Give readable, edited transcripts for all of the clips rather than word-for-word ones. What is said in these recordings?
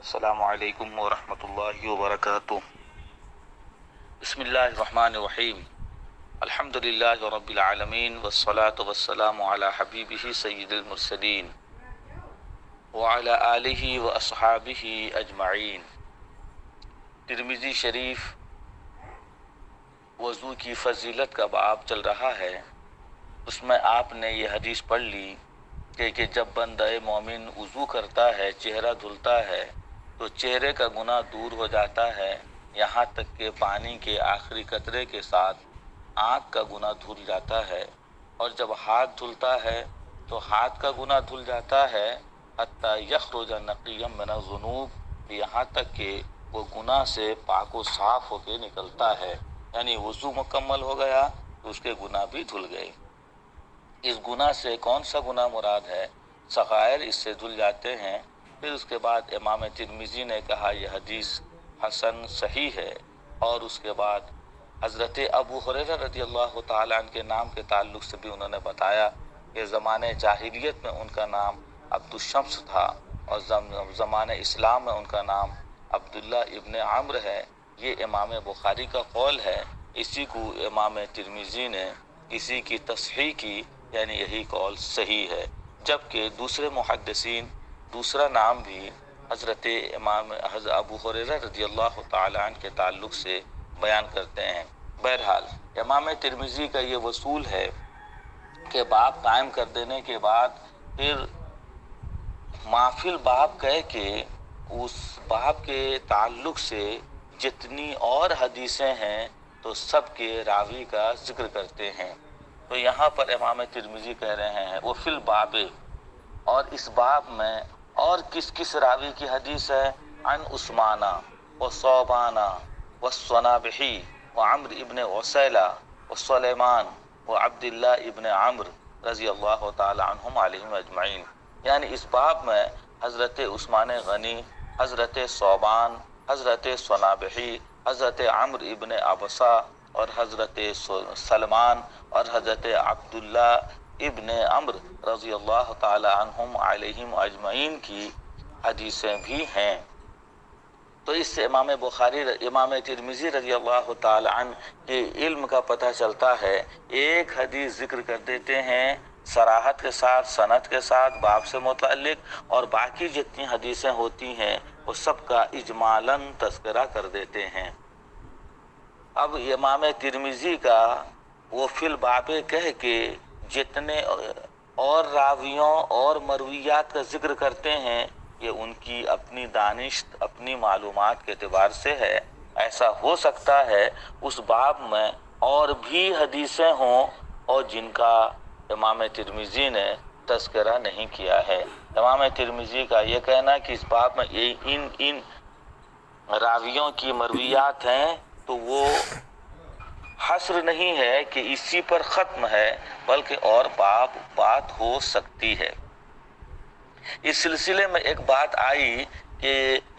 السلام علیکم ورحمۃ اللہ وبرکاتہ۔ بسم اللہ الرحمن الرحیم۔ الحمد للہ رب العالمین والصلاة والسلام علی حبیبہ سید المرسلین وعلی آلہ واصحابہ اجمعین۔ ترمذی شریف وضو کی فضیلت کا باب چل رہا ہے۔ اس میں آپ نے یہ حدیث پڑھ لی کہ جب بندہ مومن وضو کرتا ہے، چہرہ دھلتا ہے تو چہرے کا گناہ دور ہو جاتا ہے، یہاں تک کہ پانی کے آخری قطرے کے ساتھ آنکھ کا گناہ دھل جاتا ہے، اور جب ہاتھ دھلتا ہے تو ہاتھ کا گناہ دھل جاتا ہے، حتی یخرج نقیا من الذنوب، یہاں تک کہ وہ گناہ سے پاک و صاف ہو کے نکلتا ہے، یعنی وضو مکمل ہو گیا تو اس کے گناہ بھی دھل گئے۔ اس گناہ سے کون سا گناہ مراد ہے؟ صغائر اس سے دھل جاتے ہیں۔ پھر اس کے بعد امام ترمذی نے کہا یہ حدیث حسن صحیح ہے، اور اس کے بعد حضرت ابو ہریرہ رضی اللہ تعالیٰ عنہ کے نام کے تعلق سے بھی انہوں نے بتایا کہ زمانے جاہلیت میں ان کا نام عبد الشمس تھا، اور زمانے اسلام میں ان کا نام عبداللہ ابن عمرو ہے۔ یہ امام بخاری کا قول ہے، اسی کو امام ترمذی نے اسی کی تصحیح کی، یعنی یہی قول صحیح ہے۔ جبکہ دوسرے محدثین دوسرا نام بھی حضرت ابو ہریرہ رضی اللہ تعالیٰ عنہ کے تعلق سے بیان کرتے ہیں۔ بہرحال امام ترمذی کا یہ وصول ہے کہ باب قائم کر دینے کے بعد پھر مافل باب کہہ کے اس باب کے تعلق سے جتنی اور حدیثیں ہیں تو سب کے راوی کا ذکر کرتے ہیں۔ تو یہاں پر امام ترمذی کہہ رہے ہیں وہ فی الباب، اور اس باب میں اور کس کس راوی کی حدیث ہے؟ عن عثمانہ و ثوبانہ و صنابحی و عمرو ابن عسیلہ و سلیمان و عبداللہ ابن عمرو رضی اللہ تعالی عنہم علیہم اجمعین، یعنی اس باب میں حضرت عثمان غنی، حضرت ثوبان، حضرت صنابحی، حضرت عمرو ابن عبسہ اور حضرت سلمان اور حضرت عبداللہ ابن عمرو رضی اللہ تعالی عنہم علیہم اجمعین کی حدیثیں بھی ہیں۔ تو اس سے امام ترمذی رضی اللہ تعالی عنہ کے علم کا پتہ چلتا ہے۔ ایک حدیث ذکر کر دیتے ہیں صراحت کے ساتھ، سند کے ساتھ، باب سے متعلق، اور باقی جتنی حدیثیں ہوتی ہیں وہ سب کا اجمالاً تذکرہ کر دیتے ہیں۔ اب امام ترمذی کا وہ فی الباب کہہ کے جتنے اور راویوں اور مرویات کا ذکر کرتے ہیں، یہ ان کی اپنی دانش، اپنی معلومات کے اعتبار سے ہے۔ ایسا ہو سکتا ہے اس باب میں اور بھی حدیثیں ہوں اور جن کا امام ترمذی نے تذکرہ نہیں کیا ہے۔ امام ترمذی کا یہ کہنا کہ اس باب میں ان راویوں کی مرویات ہیں، تو وہ حصر نہیں ہے کہ اسی پر ختم ہے، بلکہ اور بات ہو سکتی ہے۔ اس سلسلے میں ایک بات آئی کہ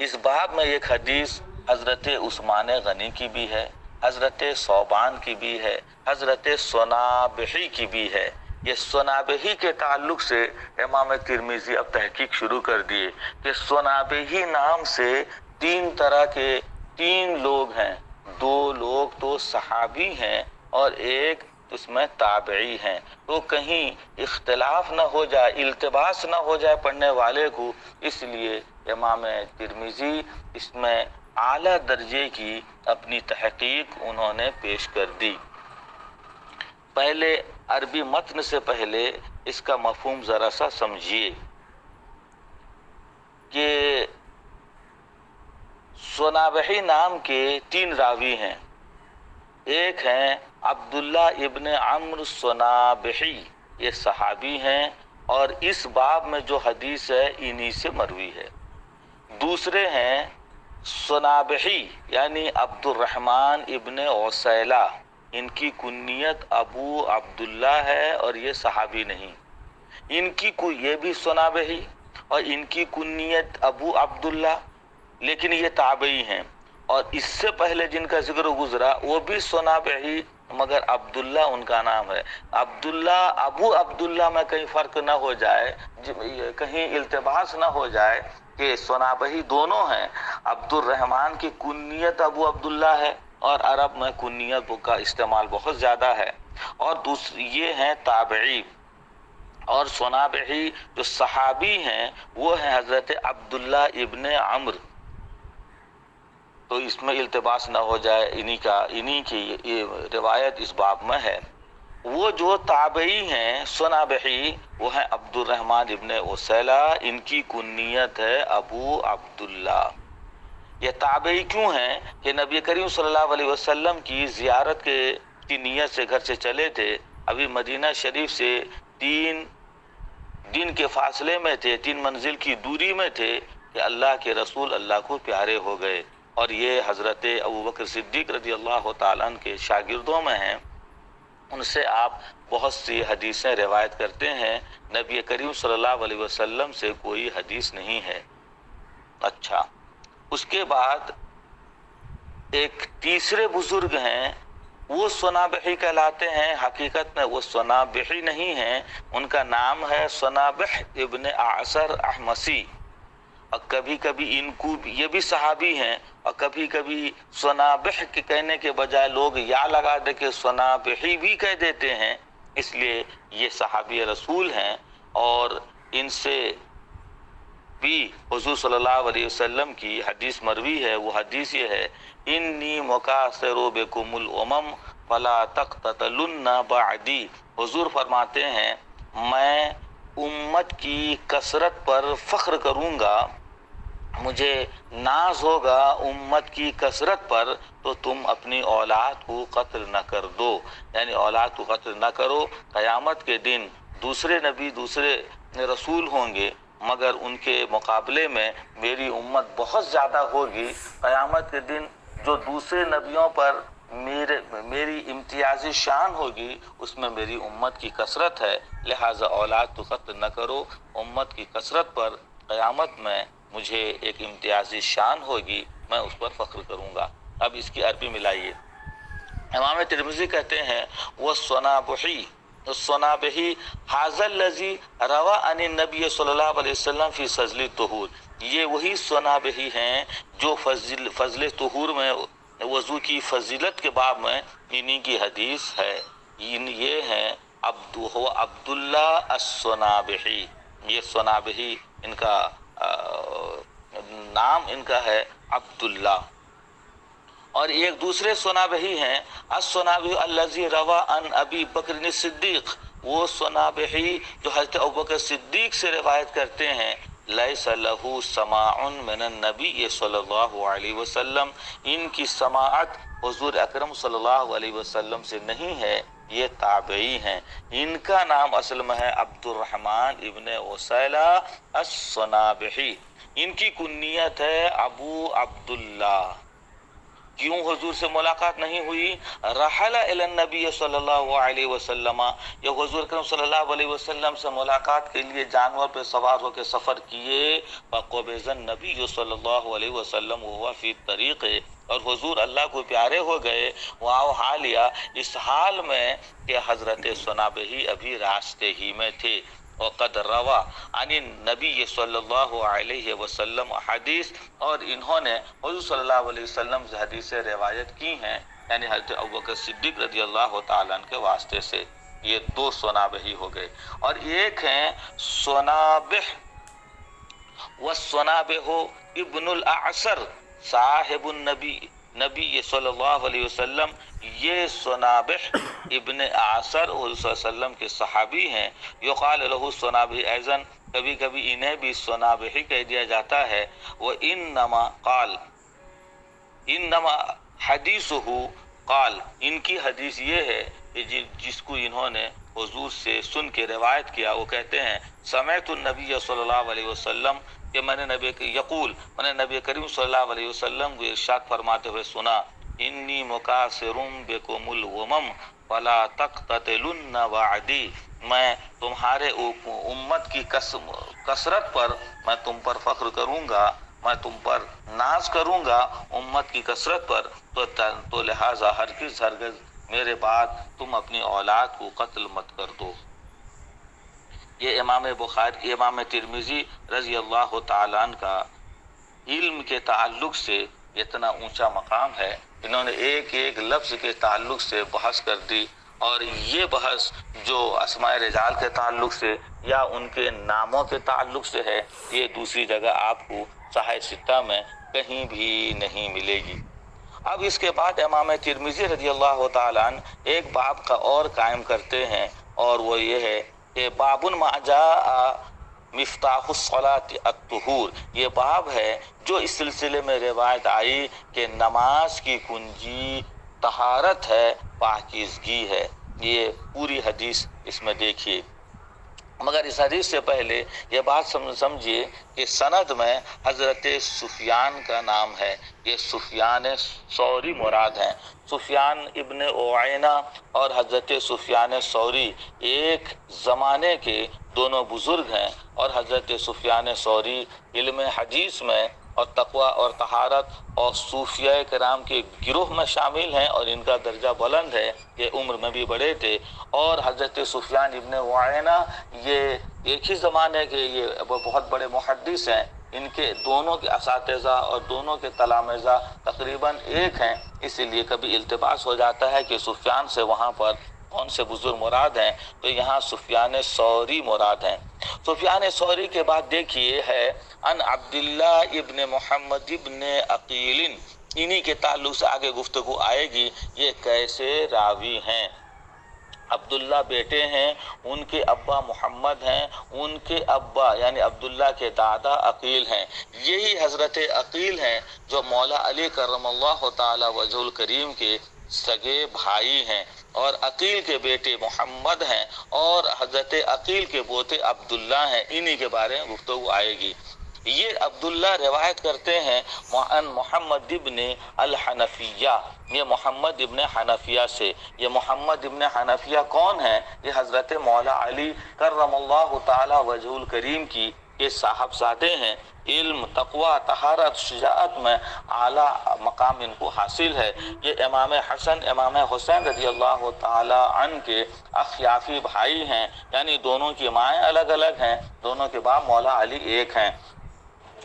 اس باب میں ایک حدیث حضرت عثمان غنی کی بھی ہے، حضرت ثوبان کی بھی ہے، حضرت صنابحی کی بھی ہے۔ یہ صنابحی کے تعلق سے امام ترمذی اب تحقیق شروع کر دیے کہ صنابحی نام سے تین لوگ ہیں، دو لوگ تو صحابی ہیں اور ایک اس میں تابعی ہیں، تو کہیں اختلاف نہ ہو جائے، التباس نہ ہو جائے پڑھنے والے کو، اس لیے امام ترمذی اس میں اعلیٰ درجے کی اپنی تحقیق انہوں نے پیش کر دی۔ پہلے عربی متن سے پہلے اس کا مفہوم ذرا سا سمجھیے کہ صنابحی نام کے 3 راوی ہیں۔ ایک ہیں عبداللہ ابن عمرو صنابحی، یہ صحابی ہیں اور اس باب میں جو حدیث ہے انہی سے مروی ہے۔ دوسرے ہیں صنابحی یعنی عبد الرحمن ابن عسیلہ، ان کی کنیت ابو عبداللہ ہے اور یہ صحابی نہیں۔ ان کی یہ بھی صنابحی اور ان کی کنیت ابو عبداللہ، لیکن یہ تابعی ہیں۔ اور اس سے پہلے جن کا ذکر گزرا وہ بھی صنابحی، مگر عبداللہ ان کا نام ہے۔ عبداللہ ابو عبداللہ میں کہیں فرق نہ ہو جائے، کہیں التباس نہ ہو جائے، کہ صنابحی دونوں ہیں. عبد الرحمن کی کنیت ابو عبداللہ ہے اور عرب میں کنیت کا استعمال بہت زیادہ ہے. اور دوسری یہ ہیں تابعی. اور صنابحی جو صحابی ہیں وہ ہیں حضرت عبداللہ ابن عمرو. تو اس میں التباس نہ ہو جائے، انہی کی روایت اس باب میں ہے. وہ جو تابعی ہیں صنابحی وہ ہیں عبد الرحمن ابن اسیلہ، ان کی کنیت ہے ابو عبداللہ. یہ تابعی کیوں ہیں کہ نبی کریم صلی اللہ علیہ وسلم کی زیارت کی نیت سے گھر سے چلے تھے. ابھی مدینہ شریف سے 3 دن کے فاصلے میں تھے، 3 منزل کی دوری میں تھے کہ اللہ کے رسول اللہ کو پیارے ہو گئے. اور یہ حضرت ابوبکر صدیق رضی اللہ تعالیٰ عنہ کے شاگردوں میں ہیں. ان سے آپ بہت سی حدیثیں روایت کرتے ہیں. نبی کریم صلی اللہ علیہ وسلم سے کوئی حدیث نہیں ہے. اچھا، اس کے بعد ایک تیسرے بزرگ ہیں، وہ صنابحی کہلاتے ہیں. حقیقت میں وہ صنابحی نہیں ہیں، ان کا نام ہے صنابح ابن اعصر احمسی. اور کبھی کبھی ان کو یہ بھی صحابی ہیں، اور کبھی کبھی صنابح کے کہنے کے بجائے لوگ یا لگا دے کے صنابحی بھی کہہ دیتے ہیں. اس لیے یہ صحابی رسول ہیں. اور ان سے بھی حضور صلی اللہ علیہ وسلم کی حدیث مروی ہے. وہ حدیث یہ ہے، انی مکاثر بکم الامم فلا تقتتلن بعدی. حضور فرماتے ہیں میں امت کی کثرت پر فخر کروں گا، مجھے ناز ہوگا امت کی کثرت پر، تو تم اپنی اولاد کو قتل نہ کر دو. یعنی اولاد کو قتل نہ کرو. قیامت کے دن دوسرے نبی دوسرے رسول ہوں گے، مگر ان کے مقابلے میں میری امت بہت زیادہ ہوگی. قیامت کے دن جو دوسرے نبیوں پر میری امتیازی شان ہوگی اس میں میری امت کی کثرت ہے. لہٰذا اولاد تو قتل نہ کرو. امت کی کثرت پر قیامت میں مجھے ایک امتیازی شان ہوگی، میں اس پر فخر کروں گا. اب اس کی عربی ملائیے. امام ترمذی کہتے ہیں وہ صنابحی حاذا الذی روى عن النبی صلی اللہ علیہ وسلم فی فضل الطہور. یہ وہی صنابحی ہیں جو فضل طہور میں وضو کی فضیلت کے باب میں انہی کی حدیث ہے. یہ ہیں عبداللہ الصنابحی. یہ صنابحی ان کا نام ان کا ہے عبداللہ. اور ایک دوسرے صنابحی ہیں الصنابحی الذی روى عن ابی بکر الصدیق. وہ صنابحی جو حضرت ابوبکر صدیق سے روایت کرتے ہیں لیس لہ سماع من النبی صلی اللہ علیہ وسلم. ان کی سماعت حضور اکرم صلی اللہ علیہ وسلم سے نہیں ہے. یہ تابعی ہیں. ان کا نام اصل میں ہے عبد الرحمن ابن اسیلہ الصنابحی. ان کی کنیت ہے ابو عبداللہ. کیوں حضور سے ملاقات نہیں ہوئی؟ رحل الی النبی صلی اللہ علیہ وسلم. یہ حضور کرم صلی اللہ علیہ وسلم سے ملاقات کے لیے جانور پہ سوار ہو کے سفر کیے. فقبض النبی صلی اللہ علیہ وسلم وهو فی الطریق. اور حضور اللہ کو پیارے ہو گئے وہاں حالیہ اس حال میں کہ حضرت صنابحی ابھی راستے ہی میں تھے. وقد روا عن النبی صلی اللہ علیہ وسلم حدیث. اور انہوں نے حضور صلی اللہ علیہ وسلم سے حدیثیں روایت کی ہیں، یعنی حضرت ابوبکر صدیق رضی اللہ تعالیٰ عنہ کے واسطے سے. یہ 2 صنابحی ہو گئے. اور ایک ہیں صنابح والصنابح ابن الاعصر صاحب نبی صلی اللہ علیہ وسلم. یہ صنابح ابن اعصر حضور صلی اللہ علیہ وسلم کے صحابی ہیں. یقال لہ صنابحی ایضاً. کبھی کبھی انہیں بھی صنابحی کہہ دیا جاتا ہے. وانما قال انما حدیثہ قال. ان کی حدیث یہ ہے کہ جس کو انہوں نے حضور سے سن کے روایت کیا وہ کہتے ہیں سمعت النبی صلی اللہ علیہ وسلم کہ میں نے نبی کریم صلی اللہ علیہ وسلم کو ارشاد فرماتے ہوئے سنا انی مکاثر بکم الامم فلا تقتتلن بعدی. میں تمہارے امت کی کثرت پر میں تم پر فخر کروں گا، میں تم پر ناز کروں گا امت کی کثرت پر. تو لہٰذا ہرگز میرے بعد تم اپنی اولاد کو قتل مت کر دو. یہ امام ترمذی رضی اللہ تعالیٰ عنہ کا علم کے تعلق سے اتنا اونچا مقام ہے، انہوں نے ایک ایک لفظ کے تعلق سے بحث کر دی، اور یہ بحث جو اسماء رجال کے تعلق سے یا ان کے ناموں کے تعلق سے ہے، یہ دوسری جگہ آپ کو صحیح ستہ میں کہیں بھی نہیں ملے گی۔ اب اس کے بعد امام ترمذی رضی اللہ تعالیٰ عنہ ایک باب کا اور قائم کرتے ہیں، اور وہ یہ ہے کہ باب ما جاء مفتاح الصلاۃ الطہور، یہ باب ہے جو اس سلسلے میں روایت آئی کہ نماز کی کنجی طہارت ہے، پاکیزگی ہے۔ یہ پوری حدیث اس میں دیکھیے، مگر اس حدیث سے پہلے یہ بات سمجھیے کہ سند میں حضرت سفیان کا نام ہے، یہ سفیان ثوری مراد ہیں۔ سفیان ابن عیینہ اور حضرت سفیان ثوری ایک زمانے کے دونوں بزرگ ہیں، اور حضرت سفیان ثوری علم حدیث میں اور تقوی اور طہارت اور صوفیہ کرام کے گروہ میں شامل ہیں، اور ان کا درجہ بلند ہے، یہ عمر میں بھی بڑے تھے۔ اور حضرت سفیان ابن عیینہ یہ ایک ہی زمانے کے یہ بہت بڑے محدث ہیں، ان کے دونوں کے اساتذہ اور دونوں کے تلامذہ تقریباً ایک ہیں، اسی لیے کبھی التباس ہو جاتا ہے کہ سفیان سے وہاں پر کون سے بزرگ مراد ہیں، تو یہاں سفیان ثوری مراد ہیں۔ سفیان ثوری کے بعد دیکھیے ہے ان عبداللہ ابن محمد ابن عقیل، انہی کے تعلق سے آگے گفتگو آئے گی، یہ کیسے راوی ہیں۔ عبداللہ بیٹے ہیں، ان کے ابا محمد ہیں، ان کے ابا یعنی عبداللہ کے دادا عقیل ہیں، یہی حضرت عقیل ہیں جو مولا علی کرم اللہ تعالی وجہ الکریم کے سگے بھائی ہیں، اور عقیل کے بیٹے محمد ہیں، اور حضرت عقیل کے پوتے عبداللہ ہیں، انہی کے بارے میں گفتگو آئے گی۔ یہ عبداللہ روایت کرتے ہیں محمد ابن الحنفیہ، یہ محمد ابن حنفیہ سے۔ یہ محمد ابن حنفیہ کون ہیں؟ یہ حضرت مولا علی کرم اللہ تعالی وجہ الکریم کی یہ صاحبزادے ہیں۔ علم، تقوی، طہارت، شجاعت میں اعلیٰ مقام ان کو حاصل ہے۔ یہ امام حسن، امام حسین رضی اللہ تعالی عنہ کے اخیافی بھائی ہیں، یعنی دونوں کی مائیں الگ الگ ہیں، دونوں کے باپ مولا علی ایک ہیں،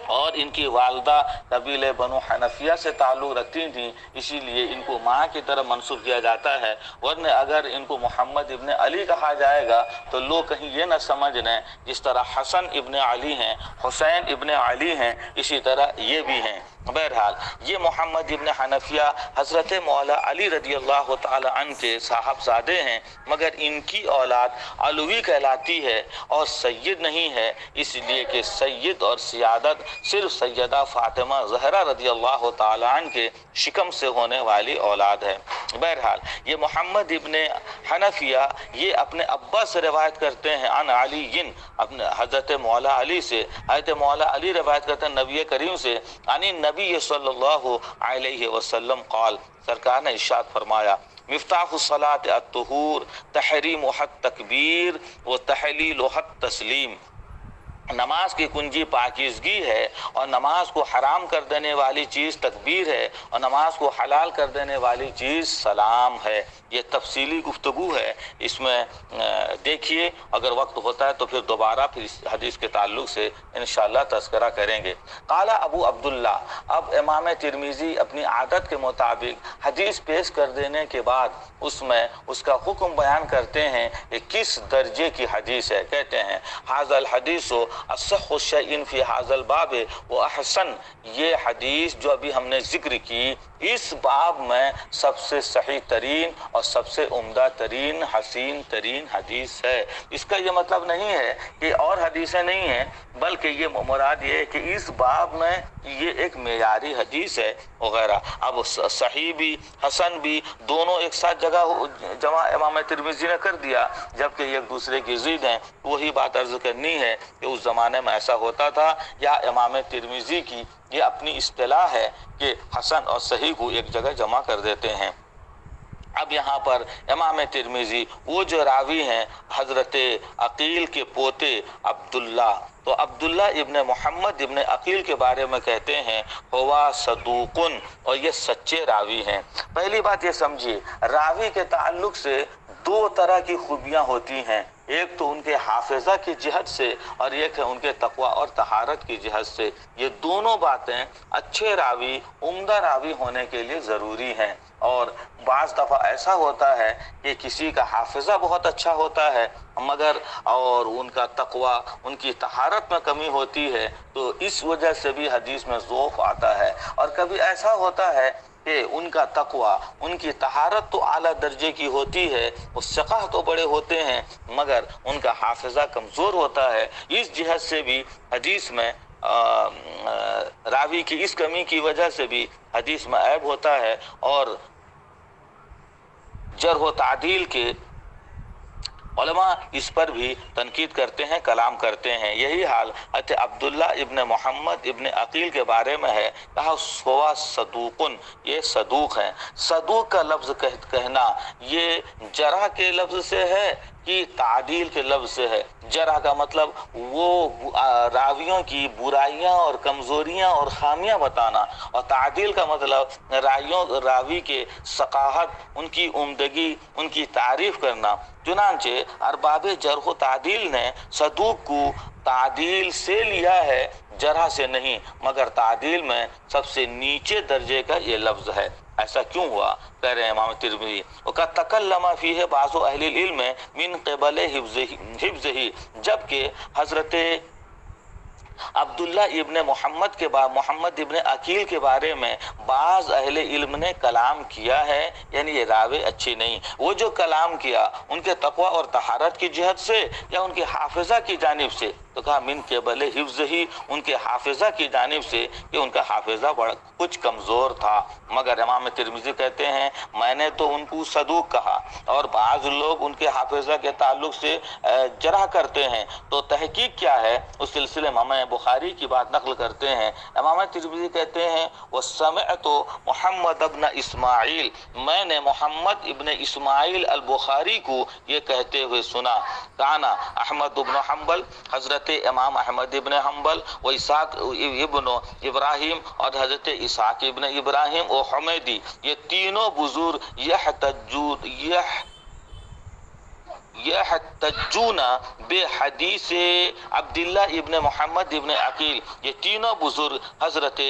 اور ان کی والدہ قبیلہ بنو حنفیہ سے تعلق رکھتی تھیں، اسی لیے ان کو ماں کی طرف منسوب کیا جاتا ہے، ورنہ اگر ان کو محمد ابن علی کہا جائے گا تو لوگ کہیں یہ نہ سمجھ لیں جس طرح حسن ابن علی ہیں، حسین ابن علی ہیں، اسی طرح یہ بھی ہیں۔ بہرحال یہ محمد ابن حنفیہ حضرت مولا علی رضی اللہ تعالی عنہ کے صاحبزادے ہیں، مگر ان کی اولاد علوی کہلاتی ہے اور سید نہیں ہے، اس لیے کہ سید اور سیادت صرف سیدہ فاطمہ زہرا رضی اللہ تعالی عنہ کے شکم سے ہونے والی اولاد ہے۔ بہرحال یہ محمد ابن حنفیہ یہ اپنے ابا سے روایت کرتے ہیں عن علی، اپنے حضرت مولا علی سے۔ حضرت مولا علی روایت کرتے ہیں نبی کریم سے، عن نبی صلی اللہ علیہ وسلم قال، سرکار نے ارشاد فرمایا، مفتاح الصلاۃ الطہور تحریمها التکبیر و تحلیلها التسلیم، نماز کی کنجی پاکیزگی ہے، اور نماز کو حرام کر دینے والی چیز تکبیر ہے، اور نماز کو حلال کر دینے والی چیز سلام ہے۔ یہ تفصیلی گفتگو ہے، اس میں دیکھیے، اگر وقت ہوتا ہے تو پھر دوبارہ پھر اس حدیث کے تعلق سے انشاءاللہ تذکرہ کریں گے۔ قال ابو عبداللہ، اب امام ترمذی اپنی عادت کے مطابق حدیث پیش کر دینے کے بعد اس میں اس کا حکم بیان کرتے ہیں کہ کس درجے کی حدیث ہے۔ کہتے ہیں ھذا الحدیث اصح شیء فی ھذا الباب و احسن، یہ حدیث جو ابھی ہم نے ذکر کی اس باب میں سب سے صحیح ترین اور سب سے عمدہ ترین، حسین ترین حدیث ہے۔ اس کا یہ مطلب نہیں ہے کہ اور حدیثیں نہیں ہیں، بلکہ یہ مراد یہ ہے کہ اس باب میں یہ ایک معیاری حدیث ہے وغیرہ۔ اب صحیح بھی حسن بھی دونوں ایک ساتھ جمع امام ترمذی نے کر دیا، جبکہ یہ ایک دوسرے کی ضد ہیں۔ وہی بات عرض کرنی ہے کہ اس زمانے میں ایسا ہوتا تھا، یا امام ترمذی کی یہ اپنی اصطلاح ہے کہ حسن اور صحیح کو ایک جگہ جمع کر دیتے ہیں۔ اب یہاں پر امام ترمذی وہ جو راوی ہیں حضرت عقیل کے پوتے عبداللہ، تو عبداللہ ابن محمد ابن عقیل کے بارے میں کہتے ہیں ہوا صدوقن، اور یہ سچے راوی ہیں۔ پہلی بات یہ سمجھیے، راوی کے تعلق سے دو طرح کی خوبیاں ہوتی ہیں، ایک تو ان کے حافظہ کی جہت سے اور ایک ہے ان کے تقوی اور طہارت کی جہت سے۔ یہ دونوں باتیں اچھے راوی، عمدہ راوی ہونے کے لیے ضروری ہیں۔ اور بعض دفعہ ایسا ہوتا ہے کہ کسی کا حافظہ بہت اچھا ہوتا ہے مگر اور ان کا تقوی، ان کی طہارت میں کمی ہوتی ہے، تو اس وجہ سے بھی حدیث میں ضعف آتا ہے۔ اور کبھی ایسا ہوتا ہے کہ ان کا تقوی، ان کی طہارت تو اعلیٰ درجے کی ہوتی ہے، وہ ثقہ تو بڑے ہوتے ہیں مگر ان کا حافظہ کمزور ہوتا ہے۔ اس جہت سے بھی حدیث میں راوی کی اس کمی کی وجہ سے بھی حدیث میں عیب ہوتا ہے۔ اور جرح و تعدیل کے علماء اس پر بھی تنقید کرتے ہیں، کلام کرتے ہیں۔ یہی حال حضرت عبداللہ ابن محمد ابن عقیل کے بارے میں ہے، کہا سوا صدوقن، یہ صدوق ہیں۔ صدوق کا لفظ کہنا یہ جرح کے لفظ سے ہے کہ تعدیل کے لفظ سے ہے؟ جرح کا مطلب وہ راویوں کی برائیاں اور کمزوریاں اور خامیاں بتانا، اور تعدیل کا مطلب راوی کے ثقاہت، ان کی عمدگی، ان کی تعریف کرنا۔ چنانچہ ارباب جرح و تعدیل نے صدوق کو تعدیل سے لیا ہے، جرح سے نہیں، مگر تعدیل میں سب سے نیچے درجے کا یہ لفظ ہے۔ ایسا کیوں ہوا؟ کہہ رہے ہیں امام ترمذی، وَقَدْ تَكَلَّمَ فِيهِ بَعْضُ أَهْلِ الْعِلْمِ مِنْ قِبَلِ حِفْظِهِ، جبکہ حضرت عبداللہ ابن محمد ابن عقیل کے بارے میں بعض اہل علم نے کلام کیا ہے، یعنی یہ راوی اچھی نہیں۔ وہ جو کلام کیا ان کے تقوی اور طہارت کی جہت سے یا ان کے حافظہ کی جانب سے؟ تو کہا من قبل حفظہ، ان کے حافظہ کی جانب سے کہ ان کا حافظہ بڑا کچھ کمزور تھا۔ مگر امام ترمذی کہتے ہیں میں نے تو ان کو صدوق کہا، اور بعض لوگ ان کے حافظہ کے تعلق سے جرح کرتے ہیں، تو تحقیق کیا ہے؟ اس سلسلے میں ہمیں بخاری کی بات نقل کرتے ہیں۔ امام ترمذی کہتے ہیں وَسَمِعْتُ محمد ابن اسماعیل، میں نے محمد ابن اسماعیل البخاری کو یہ کہتے ہوئے سنا، کانا احمد ابن حنبل، حضرت امام احمد ابن حنبل، و اسحاق ابن ابراہیم، اور حضرت اسحاق ابن ابراہیم و حمیدی، یہ تینوں بزرگ یحتجون بحدیث عبداللہ ابن محمد ابن عقیل، یہ تینوں بزرگ حضرت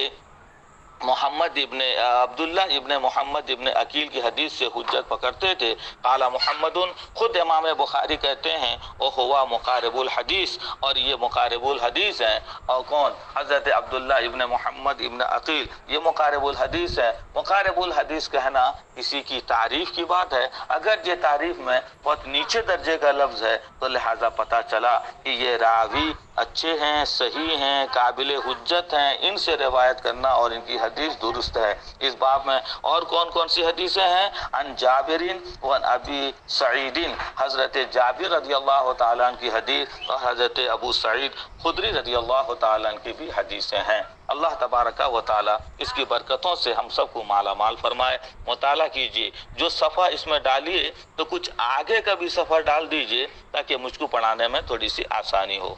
عبداللہ ابن محمد ابن عقیل کی حدیث سے حجت پکڑتے تھے۔ قال محمد، خود امام بخاری کہتے ہیں وہ ہوا مقارب الحدیث، اور یہ مقارب الحدیث ہیں۔ اور کون؟ حضرت عبداللہ ابن محمد ابن عقیل، یہ مقارب الحدیث ہے۔ مقارب الحدیث کہنا کسی کی تعریف کی بات ہے، اگر یہ تعریف میں بہت نیچے درجے کا لفظ ہے تو لہٰذا پتہ چلا کہ یہ راوی اچھے ہیں، صحیح ہیں، قابل حجت ہیں، ان سے روایت کرنا اور ان کی حدیث درست ہے۔ اس باب میں اور کون کون سی حدیثیں ہیں؟ عن جابرین وعن ابی سعیدین، حضرت جابر رضی اللہ تعالیٰ عنہ کی حدیث اور حضرت ابو سعید خدری رضی اللہ تعالیٰ عنہ کی بھی حدیثیں ہیں۔ اللہ تبارک و تعالیٰ اس کی برکتوں سے ہم سب کو مالا مال فرمائے۔ مطالعہ کیجیے، جو صفحہ اس میں ڈالیے تو کچھ آگے کا بھی صفحہ ڈال دیجیے تاکہ مجھ کو پڑھانے میں تھوڑی سی آسانی ہو۔